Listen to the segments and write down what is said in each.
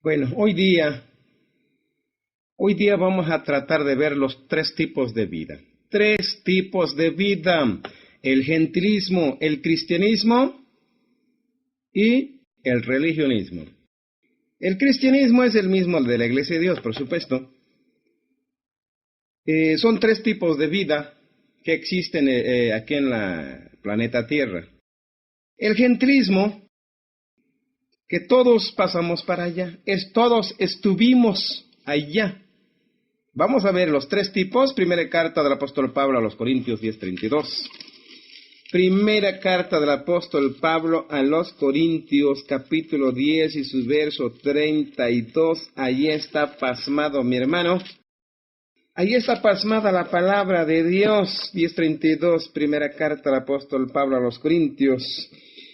Bueno, hoy día vamos a tratar de ver los tres tipos de vida. Tres tipos de vida: el gentilismo, el cristianismo y el religionismo. El cristianismo es el mismo de la Iglesia de Dios, por supuesto. Son tres tipos de vida que existen aquí en la planeta Tierra. El gentilismo, que todos pasamos para allá, todos estuvimos allá. Vamos a ver los tres tipos. Primera carta del apóstol Pablo a los Corintios 10:32. Primera carta del apóstol Pablo a los Corintios, capítulo 10 y su verso 32. Allí está pasmado mi hermano. Allí está pasmada la palabra de Dios. 10:32, primera carta del apóstol Pablo a los Corintios.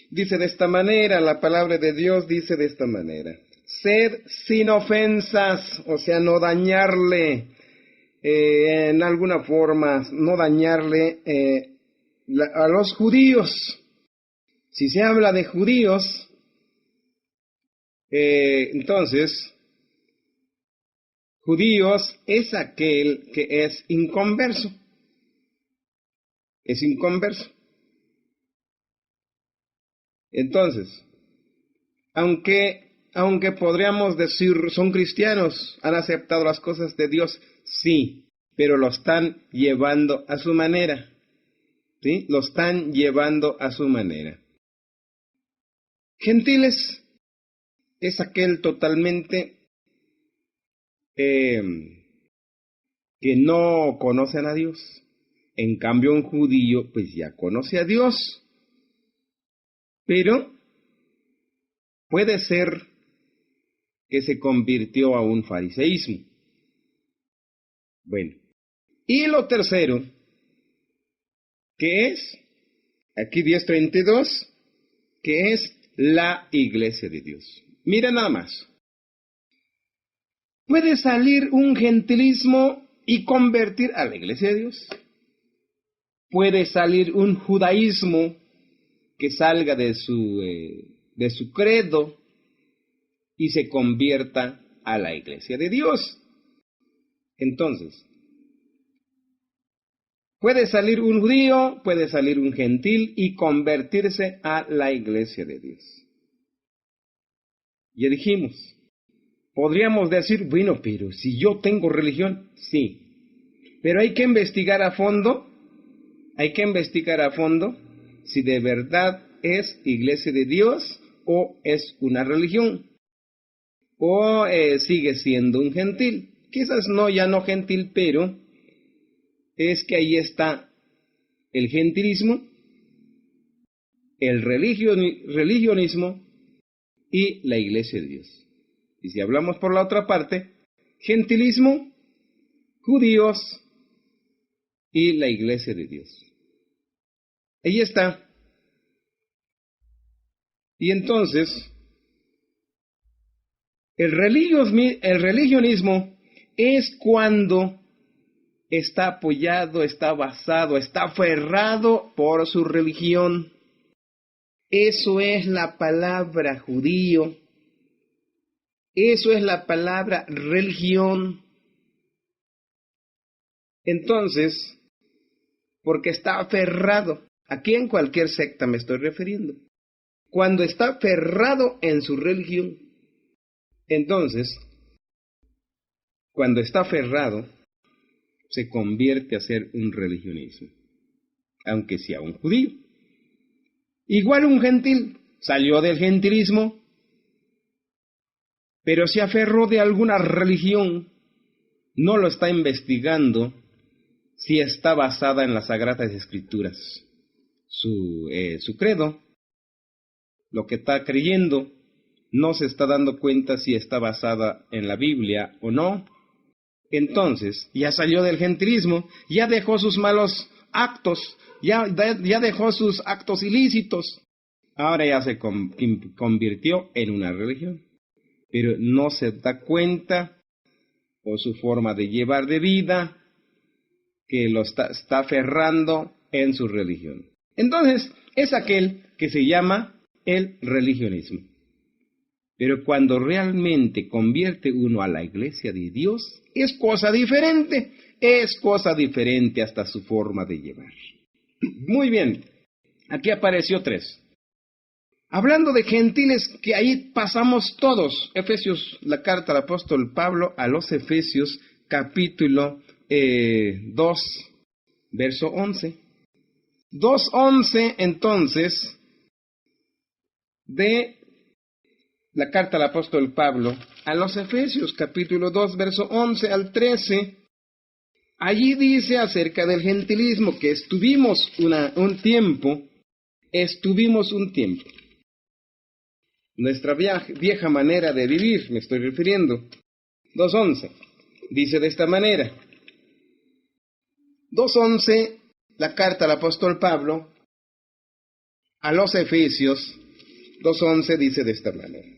Dice de esta manera, la palabra de Dios dice de esta manera: sed sin ofensas, o sea, no dañarle, en alguna forma, no dañarle a los judíos. Si se habla de judíos, entonces, judíos es aquel que es inconverso. Es inconverso. Entonces, aunque podríamos decir son cristianos, han aceptado las cosas de Dios, sí, pero lo están llevando a su manera. ¿Sí? Lo están llevando a su manera. Gentiles es aquel totalmente que no conocen a Dios. En cambio, un judío pues ya conoce a Dios. Pero puede ser que se convirtió a un fariseísmo. Bueno, y lo tercero, que es, aquí 10:32, que es la iglesia de Dios. Mira nada más. Puede salir un gentilismo y convertir a la iglesia de Dios. Puede salir un judaísmo que salga de su credo y se convierta a la iglesia de Dios. Entonces, puede salir un judío, puede salir un gentil y convertirse a la iglesia de Dios. Ya dijimos, podríamos decir, bueno, pero si yo tengo religión, sí, pero hay que investigar a fondo si de verdad es iglesia de Dios o es una religión, o sigue siendo un gentil. Quizás no, ya no gentil, pero es que ahí está el gentilismo, el religionismo y la iglesia de Dios. Y si hablamos por la otra parte, gentilismo, judíos y la iglesia de Dios. Ahí está. Y entonces, el religionismo es cuando está apoyado, está basado, está aferrado por su religión. Eso es la palabra judío. Eso es la palabra religión. Entonces, porque está aferrado, aquí en cualquier secta me estoy refiriendo, cuando está aferrado en su religión, entonces, cuando está aferrado, se convierte a ser un religionismo, aunque sea un judío. Igual un gentil, salió del gentilismo, pero se aferró de alguna religión, no lo está investigando si está basada en las Sagradas Escrituras. Su credo, lo que está creyendo, no se está dando cuenta si está basada en la Biblia o no. Entonces, ya salió del gentilismo, ya dejó sus malos actos, ya dejó sus actos ilícitos. Ahora ya se convirtió en una religión, pero no se da cuenta por su forma de llevar de vida que lo está aferrando en su religión. Entonces, es aquel que se llama el religionismo. Pero cuando realmente convierte uno a la iglesia de Dios, es cosa diferente hasta su forma de llevar. Muy bien, aquí apareció 3. Hablando de gentiles, que ahí pasamos todos. Efesios, la carta del apóstol Pablo a los Efesios, capítulo 2, verso 11. 2:11, entonces, de la carta del apóstol Pablo a los Efesios, capítulo 2, verso 11 al 13. Allí dice acerca del gentilismo que estuvimos un tiempo. Nuestra vieja manera de vivir, me estoy refiriendo. 2:11, dice de esta manera. 2:11, la carta del apóstol Pablo a los Efesios, 2:11 dice de esta manera.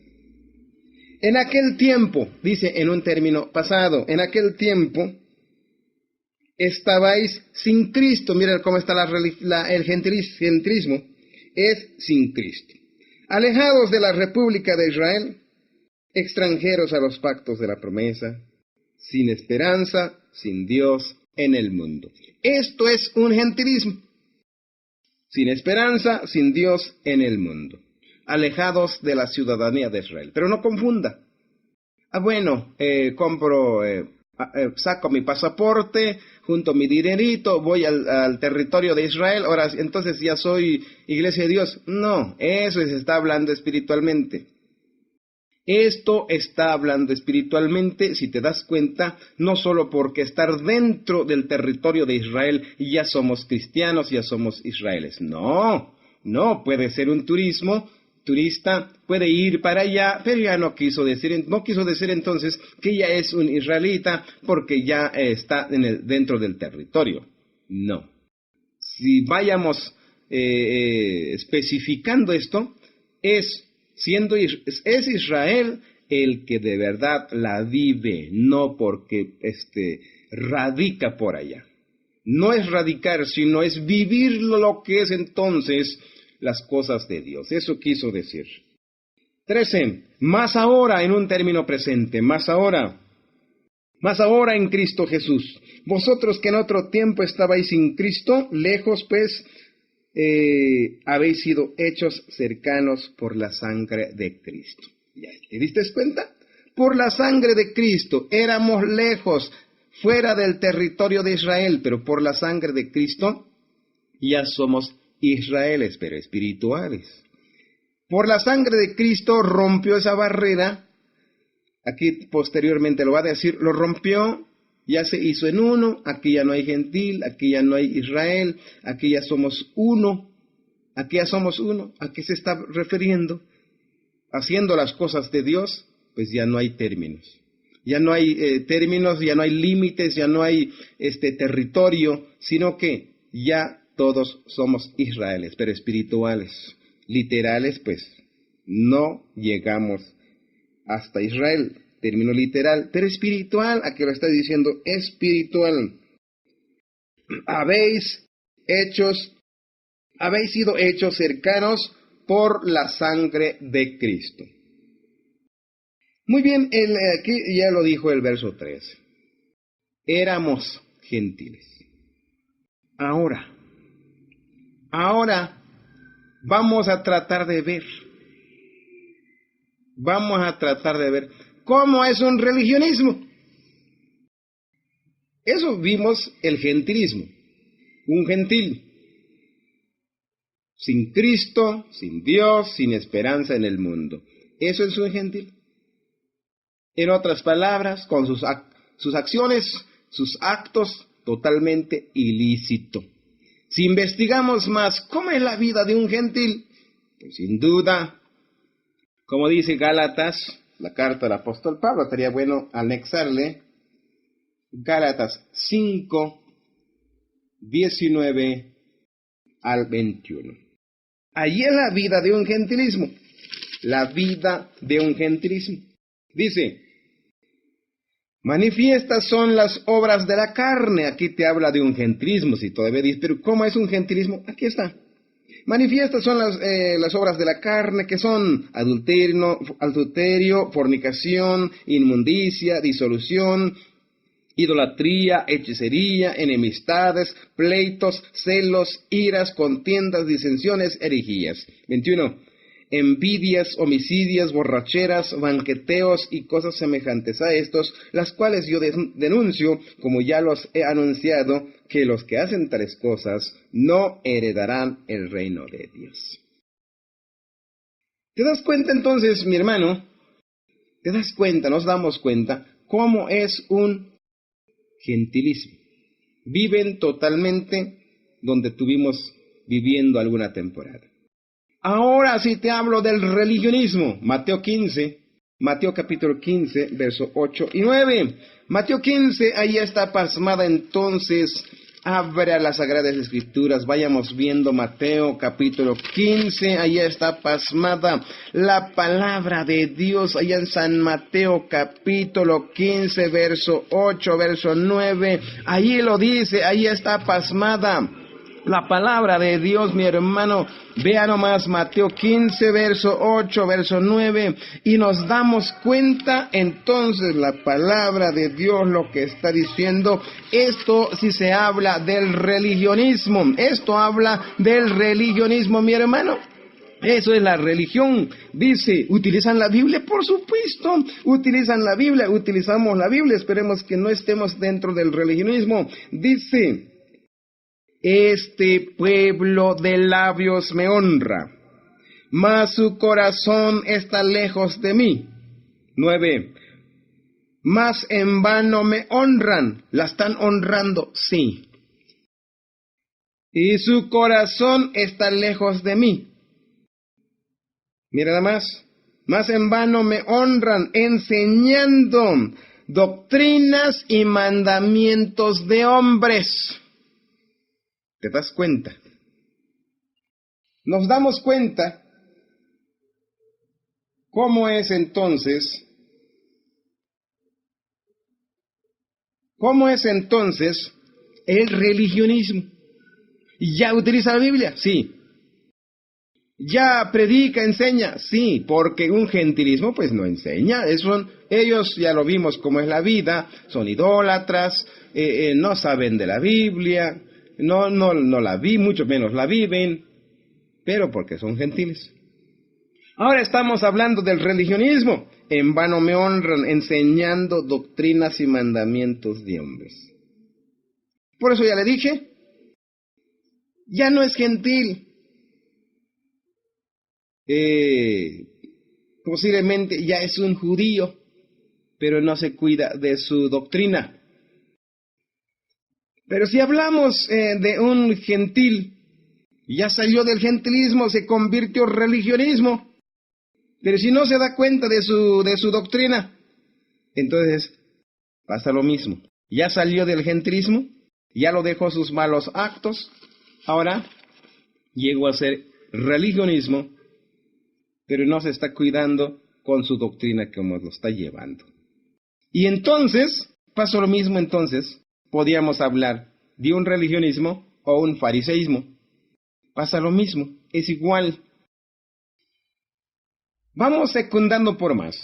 En aquel tiempo, dice en un término pasado, en aquel tiempo estabais sin Cristo. Miren cómo está el gentilismo, es sin Cristo. Alejados de la República de Israel, extranjeros a los pactos de la promesa, sin esperanza, sin Dios en el mundo. Esto es un gentilismo. Sin esperanza, sin Dios en el mundo. Alejados de la ciudadanía de Israel. Pero no confunda. Saco mi pasaporte, junto mi dinerito, voy al territorio de Israel, ahora entonces ya soy iglesia de Dios. No, eso se está hablando espiritualmente. Esto está hablando espiritualmente, si te das cuenta, no solo porque estar dentro del territorio de Israel y ya somos cristianos, ya somos israeles. No, puede ser un turista puede ir para allá, pero ya no quiso decir entonces que ya es un israelita porque ya está dentro del territorio. No. Si vayamos especificando esto, es Israel el que de verdad la vive, no porque radica por allá. No es radicar, sino es vivir lo que es entonces las cosas de Dios. Eso quiso decir. 13. Más ahora, en un término presente, más ahora en Cristo Jesús. Vosotros que en otro tiempo estabais sin Cristo, lejos pues, habéis sido hechos cercanos por la sangre de Cristo. ¿Te diste cuenta? Por la sangre de Cristo éramos lejos, fuera del territorio de Israel, pero por la sangre de Cristo ya somos israeles, pero espirituales. Por la sangre de Cristo rompió esa barrera. Aquí posteriormente lo va a decir, lo rompió, ya se hizo en uno. Aquí ya no hay gentil, aquí ya no hay Israel, aquí ya somos uno. Aquí ya somos uno. ¿A qué se está refiriendo? Haciendo las cosas de Dios, pues ya no hay términos. Ya no hay términos, ya no hay límites, ya no hay territorio, sino que ya todos somos israeles, pero espirituales. Literales, pues, no llegamos hasta Israel, término literal, pero espiritual, aquí lo está diciendo, espiritual. Habéis sido hechos cercanos por la sangre de Cristo. Muy bien, aquí ya lo dijo el verso 3. Éramos gentiles. Ahora vamos a tratar de ver cómo es un religionismo. Eso vimos el gentilismo. Un gentil. Sin Cristo, sin Dios, sin esperanza en el mundo. Eso es un gentil. En otras palabras, con sus acciones, sus actos, totalmente ilícito. Si investigamos más cómo es la vida de un gentil, pues sin duda, como dice Gálatas, la carta del apóstol Pablo, estaría bueno anexarle Gálatas 5, 19 al 21. Allí es la vida de un gentilismo. La vida de un gentilismo. Dice, manifiestas son las obras de la carne. Aquí te habla de un gentilismo, si todavía dices, pero ¿cómo es un gentilismo? Aquí está. Manifiestas son las obras de la carne, que son adulterio, fornicación, inmundicia, disolución, idolatría, hechicería, enemistades, pleitos, celos, iras, contiendas, disensiones, herejías. 21. Envidias, homicidios, borracheras, banqueteos y cosas semejantes a estos, las cuales yo denuncio, como ya los he anunciado, que los que hacen tales cosas no heredarán el reino de Dios. ¿Te das cuenta entonces, mi hermano? ¿Te das cuenta, nos damos cuenta, cómo es un gentilismo? Viven totalmente donde estuvimos viviendo alguna temporada. Ahora sí te hablo del religionismo. Mateo capítulo 15, verso 8 y 9. Mateo 15, ahí está pasmada entonces. Abra las Sagradas Escrituras, vayamos viendo Mateo capítulo 15, ahí está pasmada la palabra de Dios, allá en San Mateo capítulo 15, verso 8, verso 9, ahí lo dice, ahí está pasmada la palabra de Dios, mi hermano. Vea nomás Mateo 15, verso 8, verso 9, y nos damos cuenta entonces la palabra de Dios lo que está diciendo. Esto sí se habla del religionismo, esto habla del religionismo, mi hermano. Eso es la religión. Dice, ¿utilizan la Biblia? Por supuesto, utilizan la Biblia, utilizamos la Biblia, esperemos que no estemos dentro del religionismo. Dice, este pueblo de labios me honra, mas su corazón está lejos de mí. 9. Mas en vano me honran. ¿La están honrando? Sí. Y su corazón está lejos de mí. Mira nada más. Mas en vano me honran, enseñando doctrinas y mandamientos de hombres. ¿Te das cuenta? Nos damos cuenta cómo es entonces el religionismo. ¿Ya utiliza la Biblia? Sí. ¿Ya predica, enseña? Sí, porque un gentilismo pues no enseña. Ellos ya lo vimos cómo es la vida, son idólatras, no saben de la Biblia, no la mucho menos la viven, pero porque son gentiles. Ahora estamos hablando del religionismo. En vano me honran, enseñando doctrinas y mandamientos de hombres. Por eso ya le dije, ya no es gentil. Posiblemente ya es un judío, pero no se cuida de su doctrina. Pero si hablamos de un gentil, ya salió del gentilismo, se convirtió en religionismo. Pero si no se da cuenta de su doctrina, entonces pasa lo mismo. Ya salió del gentilismo, ya lo dejó sus malos actos, ahora llegó a ser religionismo, pero no se está cuidando con su doctrina como lo está llevando. Y entonces, pasó lo mismo entonces, podíamos hablar de un religionismo o un fariseísmo. Pasa lo mismo, es igual. Vamos secundando por más.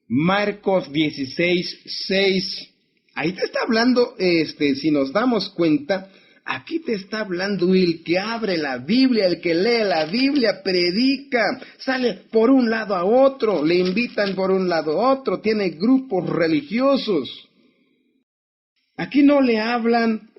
Marcos 16, 6. Ahí te está hablando, si nos damos cuenta, aquí te está hablando el que abre la Biblia, el que lee la Biblia, predica, sale por un lado a otro, le invitan por un lado a otro, tiene grupos religiosos. Aquí no le hablan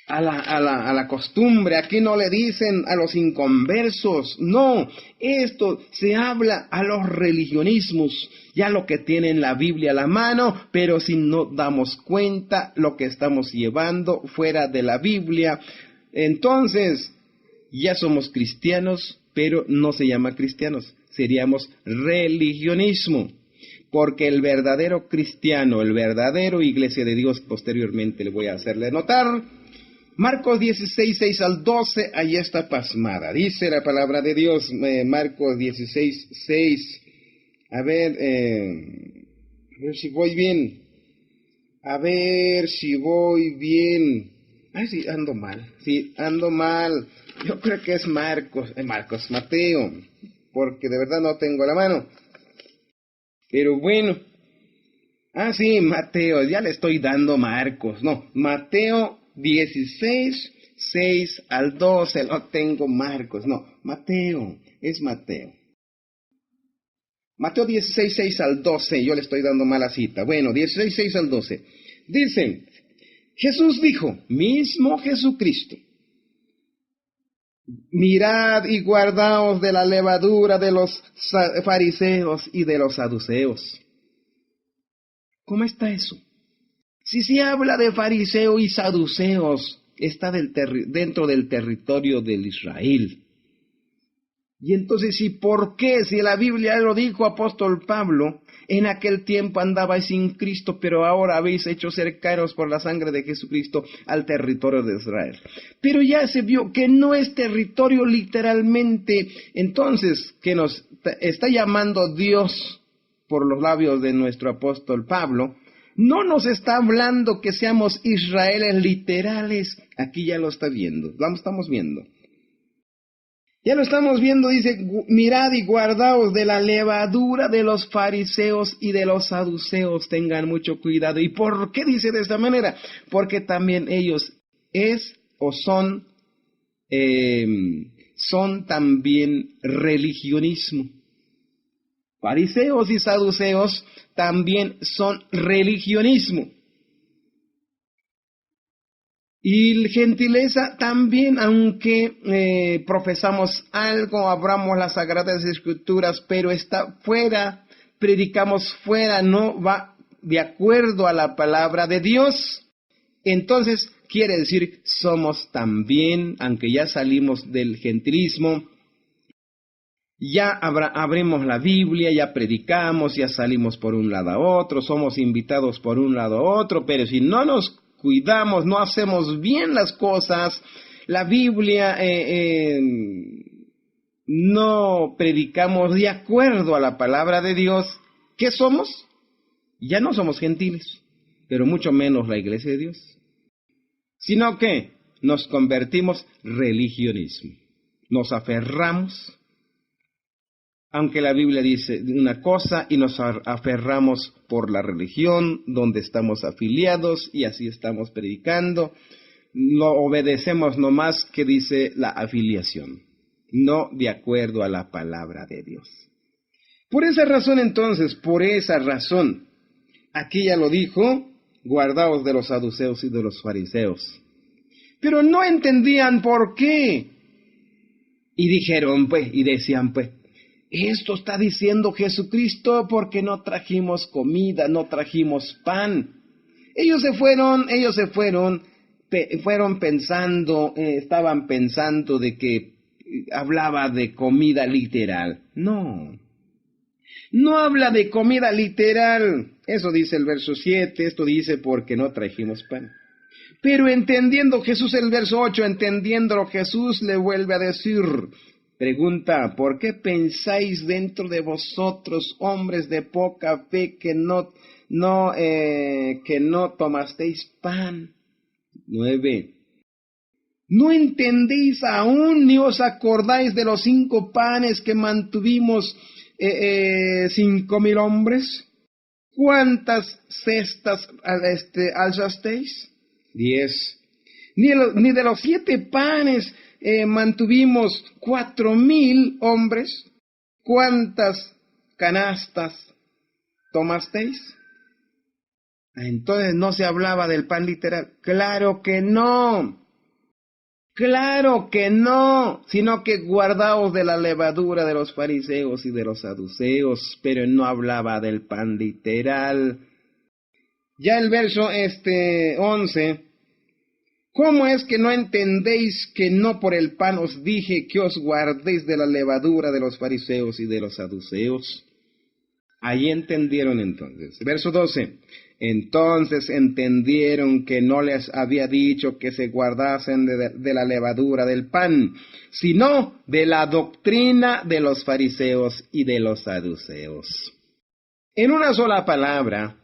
a la costumbre, aquí no le dicen a los inconversos, no, esto se habla a los religionismos, ya lo que tienen la Biblia a la mano, pero si no damos cuenta lo que estamos llevando fuera de la Biblia, entonces ya somos cristianos, pero no se llama cristianos, seríamos religionismo. Porque el verdadero cristiano, el verdadero iglesia de Dios, posteriormente le voy a hacerle notar, Marcos 16, 6 al 12, ahí está pasmada. Dice la palabra de Dios, Marcos 16, 6. A ver si voy bien. Ay, sí, ando mal. Sí, ando mal. Yo creo que es Mateo. Porque de verdad no tengo la mano. Pero bueno. Ah, sí, Mateo. Ya le estoy dando Marcos. No, Mateo 16, 6 al 12. No tengo Marcos. No, Mateo. Es Mateo. Mateo 16, 6 al 12. Yo le estoy dando mala cita. Bueno, 16, 6 al 12. Dice, Jesús dijo, mismo Jesucristo, mirad y guardaos de la levadura de los fariseos y de los saduceos. ¿Cómo está eso? Si se habla de fariseo y saduceos, está dentro del territorio del Israel. Y entonces, ¿y por qué? Si la Biblia lo dijo apóstol Pablo, en aquel tiempo andabais sin Cristo, pero ahora habéis hecho cercanos por la sangre de Jesucristo al territorio de Israel. Pero ya se vio que no es territorio literalmente. Entonces, que nos está llamando Dios por los labios de nuestro apóstol Pablo, no nos está hablando que seamos Israeles literales. Aquí ya lo está viendo, lo estamos viendo. Ya lo estamos viendo, dice, mirad y guardaos de la levadura de los fariseos y de los saduceos, tengan mucho cuidado. ¿Y por qué dice de esta manera? Porque también ellos son también religionismo. Fariseos y saduceos también son religionismo. Y gentileza también, aunque profesamos algo, abramos las Sagradas Escrituras, pero está fuera, predicamos fuera, no va de acuerdo a la palabra de Dios. Entonces, quiere decir, somos también, aunque ya salimos del gentilismo, ya abrimos la Biblia, ya predicamos, ya salimos por un lado a otro, somos invitados por un lado a otro, pero si no nos cuidamos, no hacemos bien las cosas, la Biblia no predicamos de acuerdo a la palabra de Dios, ¿qué somos? Ya no somos gentiles, pero mucho menos la iglesia de Dios, sino que nos convertimos en religionismo, nos aferramos, aunque la Biblia dice una cosa y nos aferramos por la religión donde estamos afiliados y así estamos predicando, no obedecemos nomás que dice la afiliación, no de acuerdo a la palabra de Dios. Por esa razón entonces, aquí ya lo dijo, guardaos de los saduceos y de los fariseos. Pero no entendían por qué. Y dijeron y decían esto está diciendo Jesucristo porque no trajimos comida, no trajimos pan. Ellos se fueron pensando, estaban pensando de que hablaba de comida literal. No habla de comida literal. Eso dice el verso 7, esto dice porque no trajimos pan. Pero entendiendo Jesús, el verso 8, entendiéndolo Jesús le vuelve a decir, pregunta, ¿por qué pensáis dentro de vosotros, hombres de poca fe, que no tomasteis pan? 9. ¿No entendéis aún ni os acordáis de los 5 panes que mantuvimos 5,000 hombres? ¿Cuántas cestas alzasteis? 10. Ni de los 7 panes mantuvimos 4,000 hombres. ¿Cuántas canastas tomasteis? Entonces no se hablaba del pan literal. Claro que no, sino que guardaos de la levadura de los fariseos y de los saduceos, pero no hablaba del pan literal. Ya el verso 11, ¿cómo es que no entendéis que no por el pan os dije que os guardéis de la levadura de los fariseos y de los saduceos? Ahí entendieron entonces. Verso 12, entonces entendieron que no les había dicho que se guardasen de la levadura del pan, sino de la doctrina de los fariseos y de los saduceos. En una sola palabra,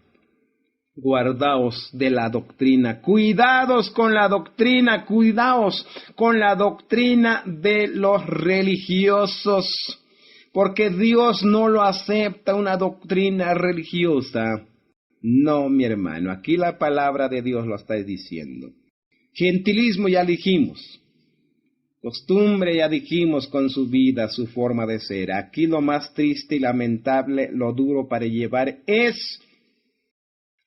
Guardaos de la doctrina, cuidados con la doctrina, cuidaos con la doctrina de los religiosos, porque Dios no lo acepta una doctrina religiosa. No, mi hermano, aquí la palabra de Dios lo está diciendo. Gentilismo ya dijimos, costumbre ya dijimos con su vida, su forma de ser. Aquí lo más triste y lamentable, lo duro para llevar es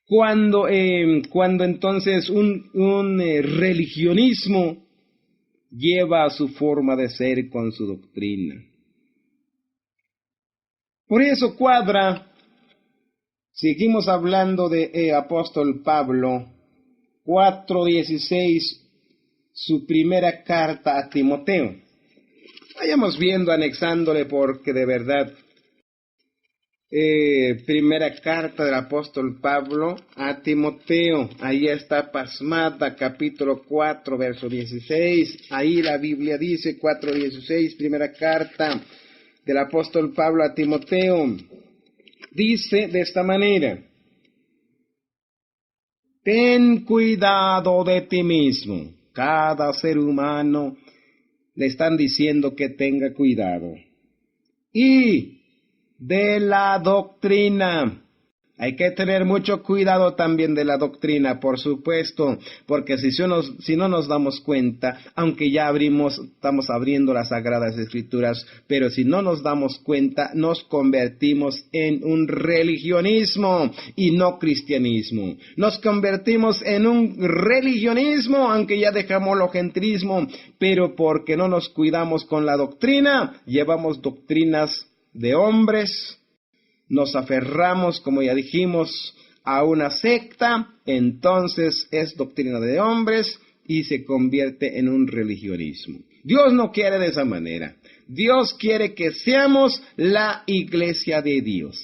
cuando entonces un religionismo lleva a su forma de ser con su doctrina. Por eso cuadra, seguimos hablando de apóstol Pablo, 4:16, su primera carta a Timoteo. Vayamos viendo, anexándole, porque de verdad, primera carta del apóstol Pablo a Timoteo, ahí está pasmada, capítulo 4, verso 16, ahí la Biblia dice, 4:16, primera carta del apóstol Pablo a Timoteo, dice de esta manera: ten cuidado de ti mismo. Cada ser humano le están diciendo que tenga cuidado. Y de la doctrina. Hay que tener mucho cuidado también de la doctrina, por supuesto, porque si no nos damos cuenta, aunque ya estamos abriendo las Sagradas Escrituras, pero si no nos damos cuenta, nos convertimos en un religionismo y no cristianismo. Nos convertimos en un religionismo, aunque ya dejamos el gentilismo, pero porque no nos cuidamos con la doctrina, llevamos doctrinas de hombres, nos aferramos, como ya dijimos, a una secta, entonces es doctrina de hombres y se convierte en un religionismo. Dios no quiere de esa manera. Dios quiere que seamos la iglesia de Dios.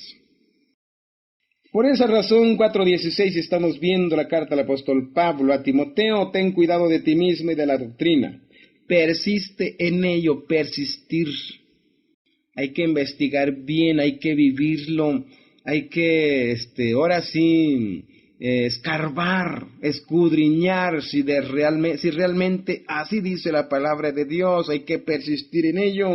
Por esa razón, 4:16, estamos viendo la carta del apóstol Pablo a Timoteo: ten cuidado de ti mismo y de la doctrina. Persiste en ello, persistir. Hay que investigar bien, hay que vivirlo, hay que, ahora sí, escarbar, escudriñar si realmente así dice la palabra de Dios, hay que persistir en ello.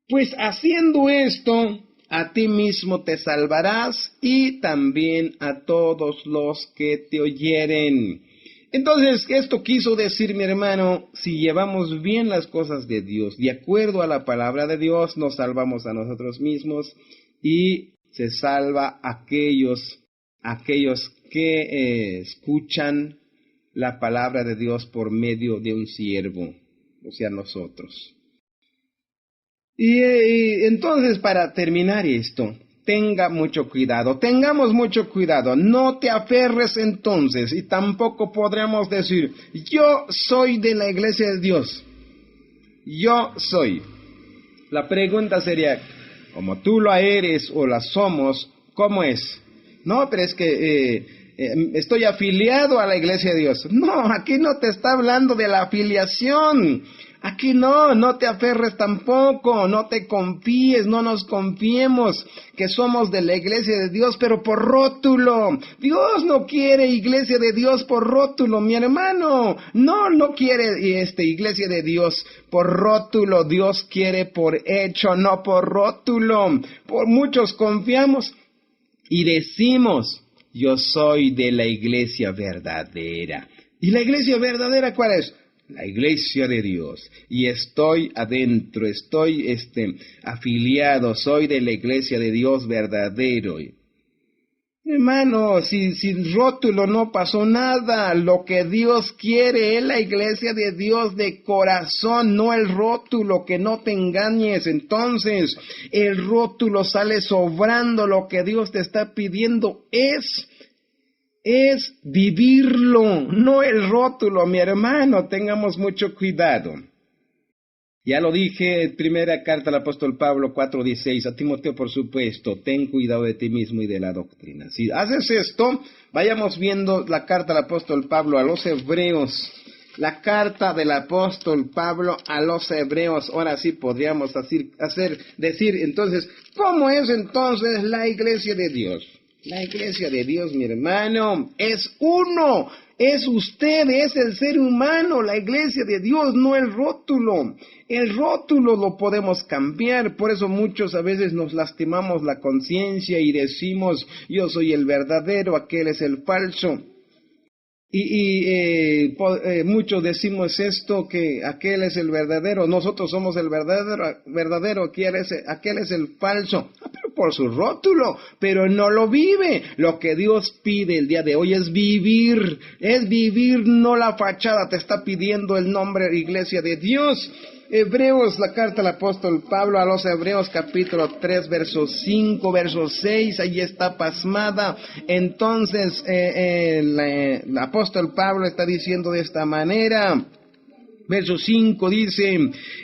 Pues haciendo esto, a ti mismo te salvarás y también a todos los que te oyeren. Entonces, esto quiso decir, mi hermano, si llevamos bien las cosas de Dios, de acuerdo a la palabra de Dios, nos salvamos a nosotros mismos y se salva aquellos que escuchan la palabra de Dios por medio de un siervo, o sea, nosotros. Y entonces, para terminar esto, tengamos mucho cuidado, no te aferres entonces, y tampoco podremos decir, yo soy de la iglesia de Dios, yo soy. La pregunta sería, como tú lo eres o la somos, ¿cómo es? No, pero es que estoy afiliado a la iglesia de Dios. No, aquí no te está hablando de la afiliación. Aquí no te aferres tampoco, no te confíes, no nos confiemos que somos de la iglesia de Dios, pero por rótulo. Dios no quiere iglesia de Dios por rótulo, mi hermano. No quiere iglesia de Dios por rótulo. Dios quiere por hecho, no por rótulo. Por muchos confiamos y decimos, yo soy de la iglesia verdadera. ¿Y la iglesia verdadera cuál es? La iglesia de Dios, y estoy adentro, estoy afiliado, soy de la iglesia de Dios verdadero. Hermano, sin rótulo no pasó nada. Lo que Dios quiere es la iglesia de Dios de corazón, no el rótulo, que no te engañes. Entonces, el rótulo sale sobrando. Lo que Dios te está pidiendo es vivirlo, no el rótulo, mi hermano. Tengamos mucho cuidado. Ya lo dije, primera carta del apóstol Pablo 4:16, a Timoteo, por supuesto, ten cuidado de ti mismo y de la doctrina. Si haces esto, vayamos viendo la carta del apóstol Pablo a los hebreos. La carta del apóstol Pablo a los hebreos. Ahora sí podríamos decir, entonces, ¿cómo es entonces la iglesia de Dios? La iglesia de Dios, mi hermano, es uno. Es usted, es el ser humano, la iglesia de Dios, no el rótulo. El rótulo lo podemos cambiar, por eso muchos a veces nos lastimamos la conciencia y decimos, yo soy el verdadero, aquel es el falso. Muchos decimos esto, que aquel es el verdadero, nosotros somos el verdadero, aquel es el falso, pero por su rótulo, pero no lo vive. Lo que Dios pide el día de hoy es vivir, no la fachada. Te está pidiendo el nombre iglesia de Dios. Hebreos, la carta del apóstol Pablo a los Hebreos, capítulo 3, verso 5, verso 6, ahí está pasmada. Entonces, el apóstol Pablo está diciendo de esta manera. Verso 5 dice,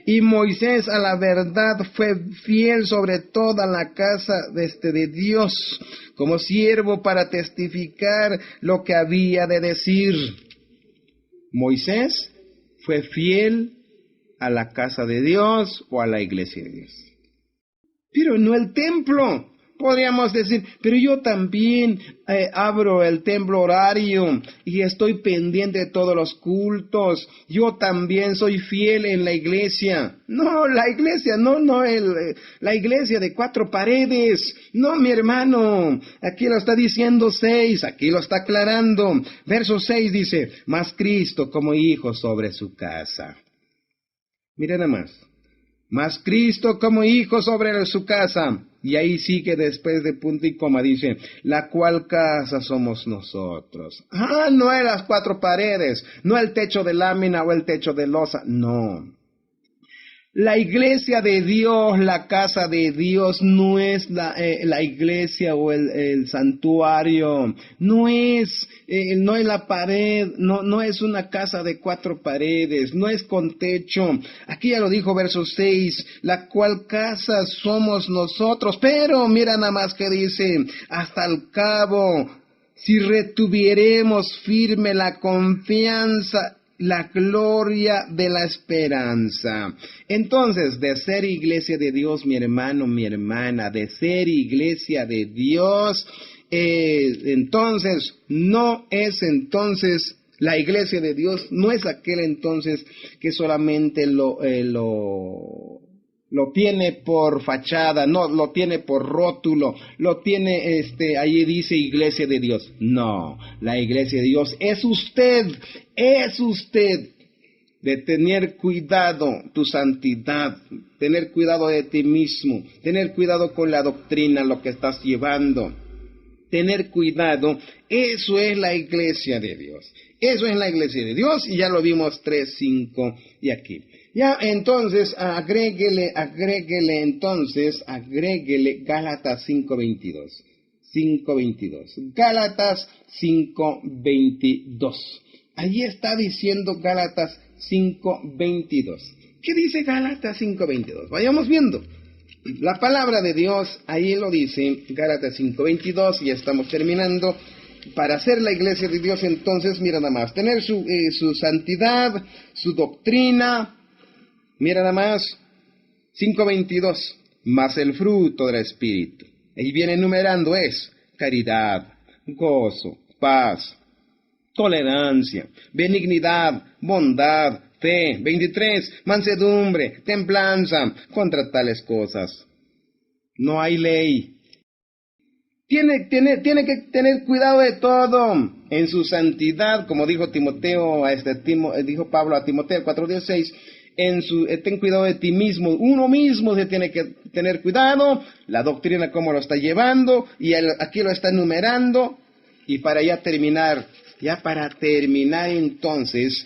y Moisés a la verdad fue fiel sobre toda la casa de Dios, como siervo para testificar lo que había de decir. Moisés fue fiel a la casa de Dios o a la iglesia de Dios, pero no el templo. Podríamos decir, pero yo también abro el templo horario y estoy pendiente de todos los cultos. Yo también soy fiel en la iglesia. No, la iglesia, la iglesia de 4 paredes. No, mi hermano, aquí lo está diciendo 6, aquí lo está aclarando. Verso 6 dice, mas Cristo como hijo sobre su casa. Mira nada más. Mas Cristo como hijo sobre su casa. Y ahí sigue después de punto y coma, dice, la cual casa somos nosotros. No es las 4 paredes, no el techo de lámina o el techo de losa, no. La iglesia de Dios, la casa de Dios, no es la iglesia o el santuario, no es la pared, no es una casa de 4 paredes, no es con techo. Aquí ya lo dijo verso 6, la cual casa somos nosotros, pero mira nada más que dice, hasta el cabo, si retuviéremos firme la confianza, la gloria de la esperanza. Entonces, de ser iglesia de Dios, mi hermano, mi hermana, de ser iglesia de Dios, entonces, la iglesia de Dios no es aquel entonces que solamente lo tiene por fachada, no, lo tiene por rótulo, lo tiene, allí dice iglesia de Dios. No, la iglesia de Dios es usted de tener cuidado tu santidad, tener cuidado de ti mismo, tener cuidado con la doctrina, lo que estás llevando. Tener cuidado, eso es la iglesia de Dios. Eso es la iglesia de Dios, y ya lo vimos 3, 5 y aquí. Ya, entonces, agréguele Gálatas 5:22. 5:22. Gálatas 5:22. Allí está diciendo Gálatas 5:22. ¿Qué dice Gálatas 5:22? Vayamos viendo. La palabra de Dios, ahí lo dice, Gálatas 5:22, y ya estamos terminando. Para ser la iglesia de Dios, entonces, mira nada más, tener su santidad, su doctrina. Mira nada más, 5:22, más el fruto del Espíritu. Ahí viene enumerando, es caridad, gozo, paz, tolerancia, benignidad, bondad, fe. 23, mansedumbre, templanza. Contra tales cosas no hay ley. Tiene que tener cuidado de todo en su santidad, como dijo dijo Pablo a Timoteo 4:16. Ten cuidado de ti mismo. Uno mismo se tiene que tener cuidado, la doctrina cómo lo está llevando, y aquí lo está enumerando. Y para terminar entonces,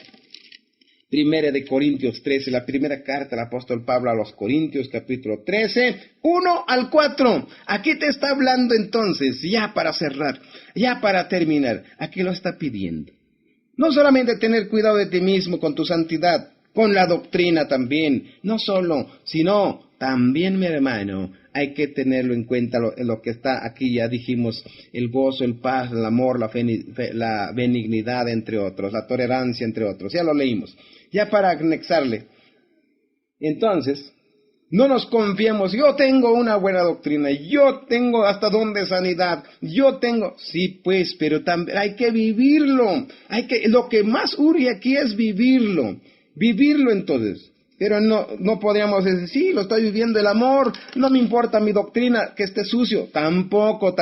1 de Corintios 13, la primera carta del apóstol Pablo a los Corintios, capítulo 13, 1 al 4. Aquí te está hablando entonces, ya para cerrar, ya para terminar, aquí lo está pidiendo. No solamente tener cuidado de ti mismo con tu santidad, con la doctrina también, no solo, sino también, mi hermano, hay que tenerlo en cuenta lo que está aquí, ya dijimos, el gozo, el paz, el amor, la benignidad, entre otros, la tolerancia, entre otros, ya lo leímos. Ya para anexarle, entonces, No nos confiemos, yo tengo una buena doctrina, yo tengo hasta donde sanidad, yo tengo... Sí, pues, pero también hay que vivirlo. Lo que más urge aquí es vivirlo. Vivirlo entonces. Pero no podríamos decir, sí, lo estoy viviendo el amor, no me importa mi doctrina que esté sucio. Tampoco.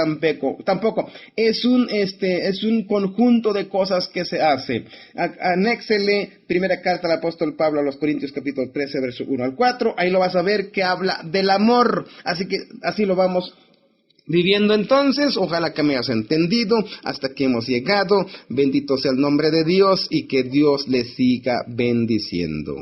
Es un conjunto de cosas que se hace. Anéxele primera carta del apóstol Pablo a los Corintios capítulo 13, verso 1 al 4. Ahí lo vas a ver que habla del amor. Así que así lo vamos viviendo entonces. Ojalá que me hayas entendido. Hasta aquí hemos llegado. Bendito sea el nombre de Dios y que Dios le siga bendiciendo.